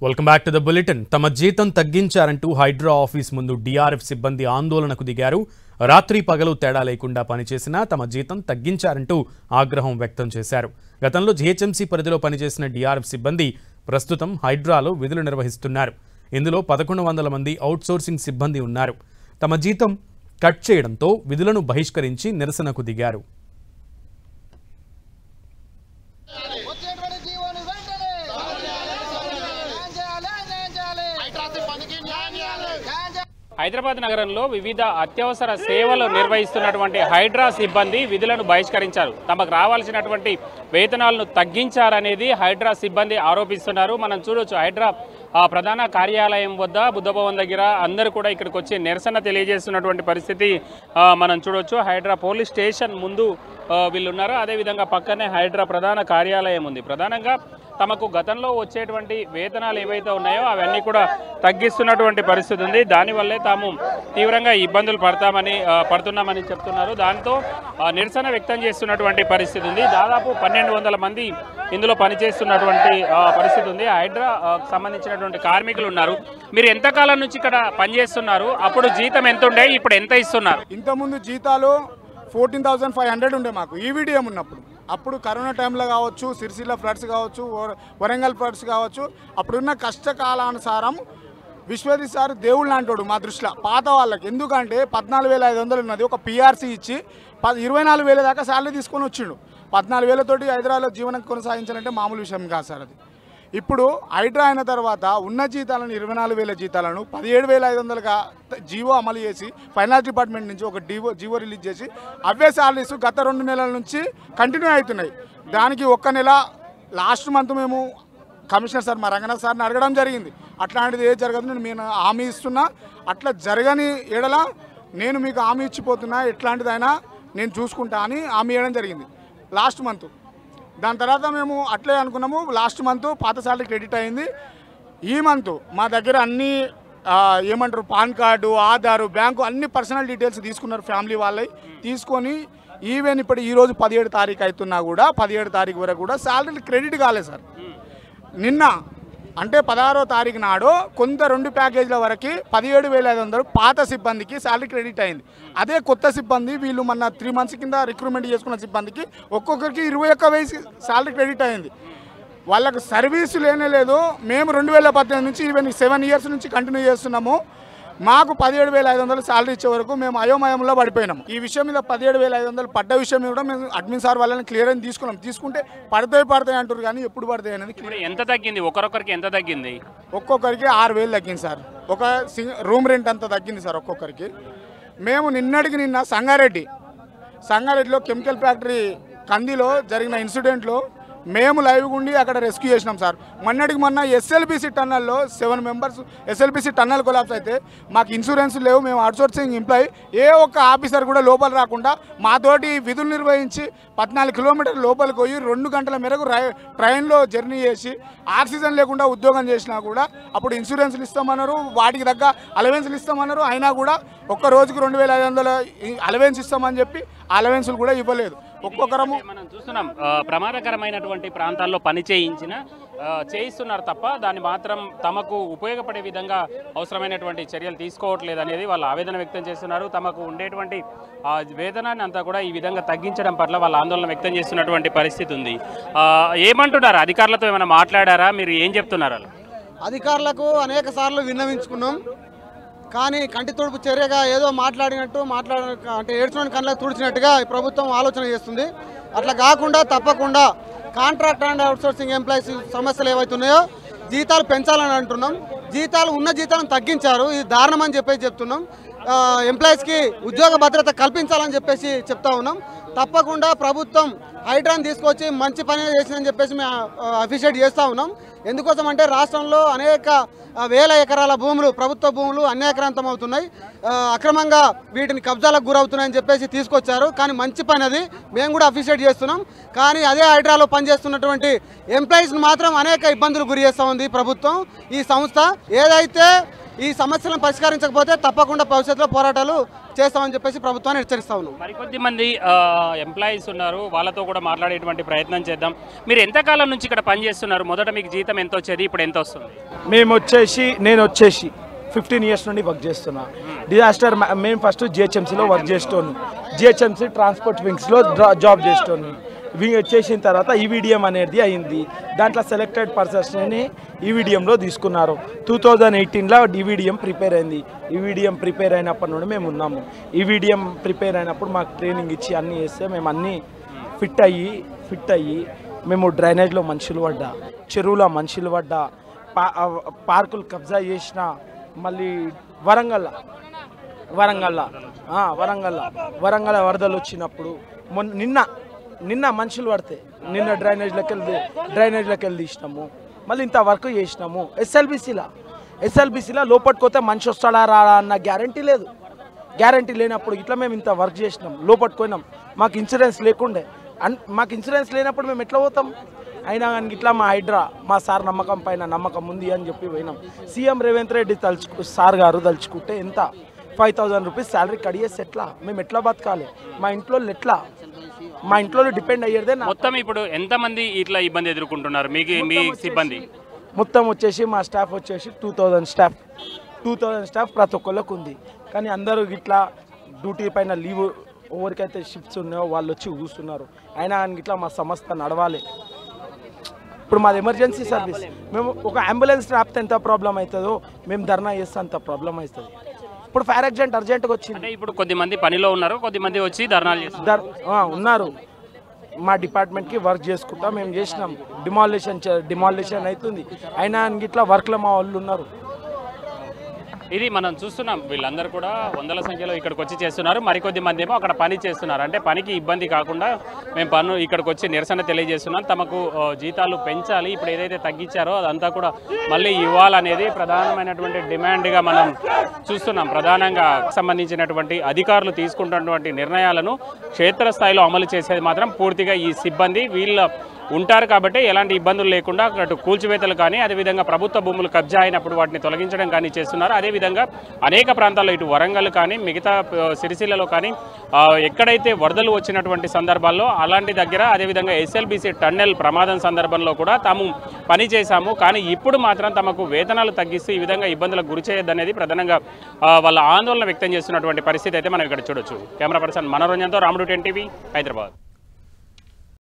Welcome back to the bulletin. తమ జీతం తగ్గించారంటూ Hydraa office ముందు డిఆర్ఎఫ్ సిబ్బంది ఆందోళనకు దిగారు. రాత్రి పగలు తేడా లేకుండా పనిచేసినా తమ జీతం తగ్గించారంటూ ఆగ్రహం వ్యక్తం చేశారు. గతంలో జీహెచ్ఎంసీ పరిధిలో పనిచేసిన డిఆర్ఎఫ్ సిబ్బంది ప్రస్తుతం హైడ్రాలో విధులు నిర్వహిస్తున్నారు. ఇందులో 1100 మంది అవుట్సోర్సింగ్ సిబ్బంది ఉన్నారు. తమ జీతం కట్ చేయడంతో విధులను బహిష్కరించి నిరసనకు దిగారు. హైదరాబాద్ నగరంలో వివిధ అత్యవసర సేవలు నిర్వహిస్తున్నటువంటి హైడ్రా సిబ్బంది విధులను బహిష్కరించారు. తమకు రావాల్సినటువంటి వేతనాలను తగ్గించారనేది హైడ్రా సిబ్బంది ఆరోపిస్తున్నారు. మనం చూడొచ్చు, హైడ్రా ప్రధాన కార్యాలయం వద్ద బుద్ధభవన్ దగ్గర అందరూ కూడా ఇక్కడికి వచ్చి నిరసన తెలియజేస్తున్నటువంటి పరిస్థితి మనం చూడొచ్చు. హైడ్రా పోలీస్ స్టేషన్ ముందు వీళ్ళు ఉన్నారు. అదేవిధంగా పక్కనే హైడ్రా ప్రధాన కార్యాలయం ఉంది. ప్రధానంగా తమకు గతంలో వచ్చేటువంటి వేతనాలు ఏవైతే ఉన్నాయో అవన్నీ కూడా తగ్గిస్తున్నటువంటి పరిస్థితి ఉంది. దానివల్లే తాము తీవ్రంగా ఇబ్బందులు పడుతున్నామని చెప్తున్నారు. దాంతో నిరసన వ్యక్తం చేస్తున్నటువంటి పరిస్థితి ఉంది. దాదాపు 1200 మంది ఇందులో పనిచేస్తున్నటువంటి పరిస్థితి ఉంది. హైడ్రా సంబంధించినటువంటి కార్మికులు ఉన్నారు. మీరు ఎంతకాలం నుంచి ఇక్కడ పనిచేస్తున్నారు? అప్పుడు జీతం ఎంత ఉండే, ఇప్పుడు ఎంత ఇస్తున్నారు? ఇంతకుముందు జీతాలు 14,500 ఉండే మాకు ఈవీడిఎం ఉన్నప్పుడు. అప్పుడు కరోనా టైంలో కావచ్చు, సిరిసిల్ల ఫ్లడ్స్ కావచ్చు, వరంగల్ ఫ్లడ్స్ కావచ్చు, అప్పుడున్న కష్టకాలానుసారం విశ్వజిత్ సార్ దేవుళ్ళు అంటాడు మా దృష్టిలో పాత వాళ్ళకి. ఎందుకంటే 14,500 ఉన్నది, ఒక పిఆర్సీ ఇచ్చి 24,000 దాకా శాలరీ తీసుకొని వచ్చిండు. 14,000తోటి హైదరాబాద్లో జీవనం కొనసాగించాలంటే మామూలు విషయం కాదు సార్ అది. ఇప్పుడు హైడ్రా అయిన తర్వాత ఉన్న జీతాలను 24,000 జీతాలను 17,500గా జీవో అమలు చేసి ఫైనాన్స్ డిపార్ట్మెంట్ నుంచి ఒక జీవో రిలీజ్ చేసి అవే శాలరీస్ గత 2 నెలల నుంచి కంటిన్యూ అవుతున్నాయి. దానికి ఒక్క నెల లాస్ట్ మంత్ మేము కమిషనర్ సార్ మా రంగనాథ్ సార్ని అడగడం జరిగింది. అట్లాంటిది ఏది జరగదు, నేను హామీ ఇస్తున్నా, అట్లా జరగని ఎడల నేను మీకు హామీ ఇచ్చిపోతున్నా, ఎట్లాంటిదైనా నేను చూసుకుంటా అని హామీ ఇవ్వడం జరిగింది లాస్ట్ మంత్. దాని తర్వాత మేము అట్లే అనుకున్నాము. లాస్ట్ మంత్ పాత శాలరీ క్రెడిట్ అయింది. ఈ మంత్ మా దగ్గర అన్నీ ఏమంటారు పాన్ కార్డు, ఆధారు, బ్యాంకు అన్ని పర్సనల్ డీటెయిల్స్ తీసుకున్నారు ఫ్యామిలీ వాళ్ళవి. తీసుకొని ఈవెన్ ఇప్పుడు ఈరోజు 17 తారీఖు అవుతున్నా కూడా 17 తారీఖు వరకు కూడా శాలరీ క్రెడిట్ కాలేదు సార్. నిన్న అంటే 16వ తారీఖు నాడు కొంత 2 ప్యాకేజీల వరకు 17,500 పాత సిబ్బందికి శాలరీ క్రెడిట్ అయింది. అదే కొత్త సిబ్బంది వీళ్ళు మొన్న 3 మంత్స్ కింద రిక్రూట్మెంట్ చేసుకున్న సిబ్బందికి ఒక్కొక్కరికి 21,000 శాలరీ క్రెడిట్ అయింది. వాళ్ళకు సర్వీసు లేదు. మేము 2018 నుంచి ఈవెన్ 7 ఇయర్స్ నుంచి కంటిన్యూ చేస్తున్నాము. మాకు 17,500 శాలరీ ఇచ్చే వరకు మేము అయోమయంలో పడిపోయినాము. ఈ విషయం మీద 17,500 పడ్డ విషయం కూడా మేము అడ్మిన్ సార్ వాళ్ళని క్లియర్ అని తీసుకున్నాం. తీసుకుంటే పడతాయి అంటారు, కానీ ఎప్పుడు పడతాయి అనేది ఎంత తగ్గింది? ఒకరొకరికి ఎంత తగ్గింది? ఒక్కొక్కరికి 6,000 తగ్గింది సార్. ఒక రూమ్ రెంట్ అంతా తగ్గింది సార్ ఒక్కొక్కరికి. మేము నిన్న సంగారెడ్డిలో కెమికల్ ఫ్యాక్టరీ కందిలో జరిగిన ఇన్సిడెంట్లో మేము లైవ్గా ఉండి అక్కడ రెస్క్యూ చేసినాం సార్. మొన్న ఎస్ఎల్బిసి టన్నల్లో 7 మెంబర్స్ ఎస్ఎల్బిసి టన్నల్ కొలాప్స్ అయితే మాకు ఇన్సూరెన్స్ లేవు. మేము అవుట్సోర్సింగ్ ఎంప్లాయీ, ఏ ఒక్క ఆఫీసర్ కూడా లోపల రాకుండా మాతోటి విధులు నిర్వహించి 14 కిలోమీటర్ల లోపలికి పోయి 2 గంటల మేరకు ట్రైన్లో జర్నీ చేసి ఆక్సిజన్ లేకుండా ఉద్యోగం చేసినా కూడా అప్పుడు ఇన్సూరెన్స్లు ఇస్తామన్నారు, వాటికి తగ్గ అలవెన్స్లు ఇస్తామన్నారు. అయినా కూడా ఒక్క రోజుకి 2,500 అలవెన్స్ ఇస్తామని చెప్పి అలవెన్స్లు కూడా ఇవ్వలేదు. ఒక్కొక్కరము మనం చూస్తున్నాం, ప్రమాదకరమైనటువంటి ప్రాంతాల్లో పని చేయిస్తున్నారు తప్ప దాన్ని మాత్రం తమకు ఉపయోగపడే విధంగా అవసరమైనటువంటి చర్యలు తీసుకోవట్లేదు అనేది వాళ్ళు ఆవేదన వ్యక్తం చేస్తున్నారు. తమకు ఉండేటువంటి వేతనాన్ని అంతా కూడా ఈ విధంగా తగ్గించడం పట్ల వాళ్ళు ఆందోళన వ్యక్తం చేస్తున్నటువంటి పరిస్థితి ఉంది. ఏమంటున్నారు? అధికారులతో ఏమైనా మాట్లాడారా? మీరు ఏం చెప్తున్నారు? అధికారులకు అనేక సార్లు విన్నవించుకున్నాం, కానీ కంటి తుడుపు చర్యగా ఏదో అంటే ఏడ్చుకొని కళ్ళకు తుడిచినట్టుగా ఈ ప్రభుత్వం ఆలోచన చేస్తుంది. అట్లా కాకుండా తప్పకుండా కాంట్రాక్ట్ అండ్ అవుట్సోర్సింగ్ ఎంప్లాయీస్ సమస్యలు ఏవైతున్నాయో జీతాలు పెంచాలని అంటున్నాం. ఉన్న జీతాలను తగ్గించారు, ఇది దారుణమని చెప్తున్నాం. ఎంప్లాయీస్కి ఉద్యోగ భద్రత కల్పించాలని చెప్పేసి చెప్తా ఉన్నాం. తప్పకుండా ప్రభుత్వం హైడ్రాని తీసుకొచ్చి మంచి పని చేసిందని చెప్పేసి మేము అప్రిషియేట్ చేస్తూ ఉన్నాం. ఎందుకోసం అంటే రాష్ట్రంలో అనేక వేల ఎకరాల భూములు, ప్రభుత్వ భూములు అన్యాక్రాంతం అవుతున్నాయి, అక్రమంగా వీటిని కబ్జాలకు గురవుతున్నాయని చెప్పేసి తీసుకొచ్చారు. కానీ మంచి పని అది, మేము కూడా అప్రిషియేట్ చేస్తున్నాం. కానీ అదే హైడ్రాలో పనిచేస్తున్నటువంటి ఎంప్లాయీస్ని మాత్రం అనేక ఇబ్బందులు గురి చేస్తూ ఉంది ప్రభుత్వం. ఈ సంస్థ ఏదైతే ఈ సమస్యలను పరిష్కరించకపోతే తప్పకుండా భవిష్యత్తులో పోరాటాలు చేస్తామని చెప్పేసి ప్రభుత్వాన్ని హెచ్చరిస్తా ఉన్నాం. మరికొద్ది మంది ఎంప్లాయీస్ ఉన్నారు, వాళ్ళతో కూడా మాట్లాడేటువంటి ప్రయత్నం చేద్దాం. మీరు ఎంతకాలం నుంచి ఇక్కడ పనిచేస్తున్నారు? మొదట మీకు జీతం ఎంత వచ్చేది, ఇప్పుడు ఎంత వస్తుంది? నేను వచ్చేసి 15 ఇయర్స్ నుండి వర్క్ చేస్తున్నా. డిజాస్టర్ మేము ఫస్ట్ జిహెచ్ఎంసీలో వర్క్ చేస్తాను. జిహెచ్ఎంసీ ట్రాన్స్పోర్ట్ వింగ్స్లో జాబ్ చేస్తాను. చేసిన తర్వాత ఈవీడిఎం అనేది అయింది. దాంట్లో సెలెక్టెడ్ పర్సన్స్ని ఈవీడిఎంలో తీసుకున్నారు. 2018లో ఈవీడిఎం ప్రిపేర్ అయింది. ఈవీడిఎం ప్రిపేర్ అయినప్పటి నుండి మేము ఉన్నాము. ఈవీడిఎం ప్రిపేర్ అయినప్పుడు మాకు ట్రైనింగ్ ఇచ్చి అన్నీ చేస్తే మేము అన్నీ ఫిట్ అయ్యి మేము డ్రైనేజ్లో మనుషులు పడ్డా, చెరువులో మనుషులు పడ్డా, పార్కులు కబ్జా చేసిన, మళ్ళీ వరంగల్ వరదలు వచ్చినప్పుడు నిన్న మనుషులు పడితే నిన్న డ్రైనేజ్లోకి వెళ్ళి తీసినాము. మళ్ళీ ఇంత వర్క్ చేసినాము. ఎస్ఎల్బీసీలో లోపట్టుకోతే మనిషి వస్తాడా రాడా అన్న గ్యారంటీ లేదు. గ్యారంటీ లేనప్పుడు ఇట్లా మేము ఇంత వర్క్ చేసినాం, లోపట్టుకోయినాం. మాకు ఇన్సూరెన్స్ లేకుండే. మాకు ఇన్సూరెన్స్ లేనప్పుడు మేము ఎట్లా పోతాం? అయినా కానీ ఇట్లా మా హైడ్రా మా సార్ నమ్మకం పైన నమ్మకం ఉంది అని చెప్పి పోయినాం. సీఎం రేవంత్ రెడ్డి సార్ గారు తలుచుకుంటే ఎంత 5000 రూపీస్ శాలరీ కడిగేసి ఎట్లా మేము ఎట్లా బతకాలి? మా ఇంట్లో డిపెండ్ అయ్యేదే. మొత్తం ఇప్పుడు ఎంతమంది ఇట్లా ఇబ్బంది ఎదుర్కొంటున్నారు మీ సిబ్బంది? మొత్తం వచ్చేసి మా స్టాఫ్ వచ్చేసి 2000 స్టాఫ్ ప్రతి ఒక్కళ్ళకు ఉంది. కానీ అందరూ ఇట్లా డ్యూటీ పైన లీవ్, ఎవరికైతే షిఫ్ట్స్ ఉన్నాయో వాళ్ళు వచ్చి కూస్తున్నారు. అయినా ఇట్లా మా సంస్థ నడవాలి. ఇప్పుడు మాది ఎమర్జెన్సీ సర్వీస్. మేము ఒక అంబులెన్స్ ఆపితే ఎంత ప్రాబ్లం అవుతుందో మేము ధర్నా చేస్తే అంత ప్రాబ్లం అవుతుంది. ఇప్పుడు ఫైర్ యాక్సిడెంట్ అర్జెంట్గా వచ్చింది. ఇప్పుడు కొద్దిమంది పనిలో ఉన్నారు, కొద్దిమంది వచ్చి ధర్నాలు చేస్తారు. ఉన్నారు. మా డిపార్ట్మెంట్కి వర్క్ చేసుకుంటా మేము చేసినాం. డిమాలిషన్ అవుతుంది. అయినా ఇట్లా వర్క్లో మా వాళ్ళు ఉన్నారు. ఇది మనం చూస్తున్నాం. వీళ్ళందరూ కూడా వందల సంఖ్యలో ఇక్కడికి వచ్చి చేస్తున్నారు. మరికొద్ది మంది ఏమో అక్కడ పని చేస్తున్నారు. అంటే పనికి ఇబ్బంది కాకుండా మేము ఇక్కడికి వచ్చి నిరసన తెలియజేస్తున్నాం. తమకు జీతాలు పెంచాలి, ఇప్పుడు ఏదైతే తగ్గించారో అదంతా కూడా మళ్ళీ ఇవ్వాలనేది ప్రధానమైనటువంటి డిమాండ్గా మనం చూస్తున్నాం. ప్రధానంగా సంబంధించినటువంటి అధికారులు తీసుకుంటున్నటువంటి నిర్ణయాలను క్షేత్రస్థాయిలో అమలు చేసేది మాత్రం పూర్తిగా ఈ సిబ్బంది వీళ్ళ ఉంటారు. కాబట్టి ఎలాంటి ఇబ్బందులు లేకుండా అటు కూల్చివేతలు కానీ, అదేవిధంగా ప్రభుత్వ భూములు కబ్జా అయినప్పుడు వాటిని తొలగించడం కానీ చేస్తున్నారు. అదేవిధంగా అనేక ప్రాంతాల్లో ఇటు వరంగల్ కానీ మిగతా సిరిసిల్లలో కానీ ఎక్కడైతే వరదలు వచ్చినటువంటి సందర్భాల్లో అలాంటి దగ్గర, అదేవిధంగా ఎస్ఎల్బీసీ టన్నెల్ ప్రమాదం సందర్భంలో కూడా తాము పని చేశాము. కానీ ఇప్పుడు మాత్రం తమకు వేతనాలు తగ్గిస్తూ ఈ విధంగా ఇబ్బందులకు గురి చేయొద్దనేది ప్రధానంగా వాళ్ళ ఆందోళన వ్యక్తం చేస్తున్నటువంటి పరిస్థితి అయితే మనం ఇక్కడ చూడొచ్చు. కెమెరా పర్సన్ మనోరంజన్తో రాముడు 10 టీవీ, హైదరాబాద్.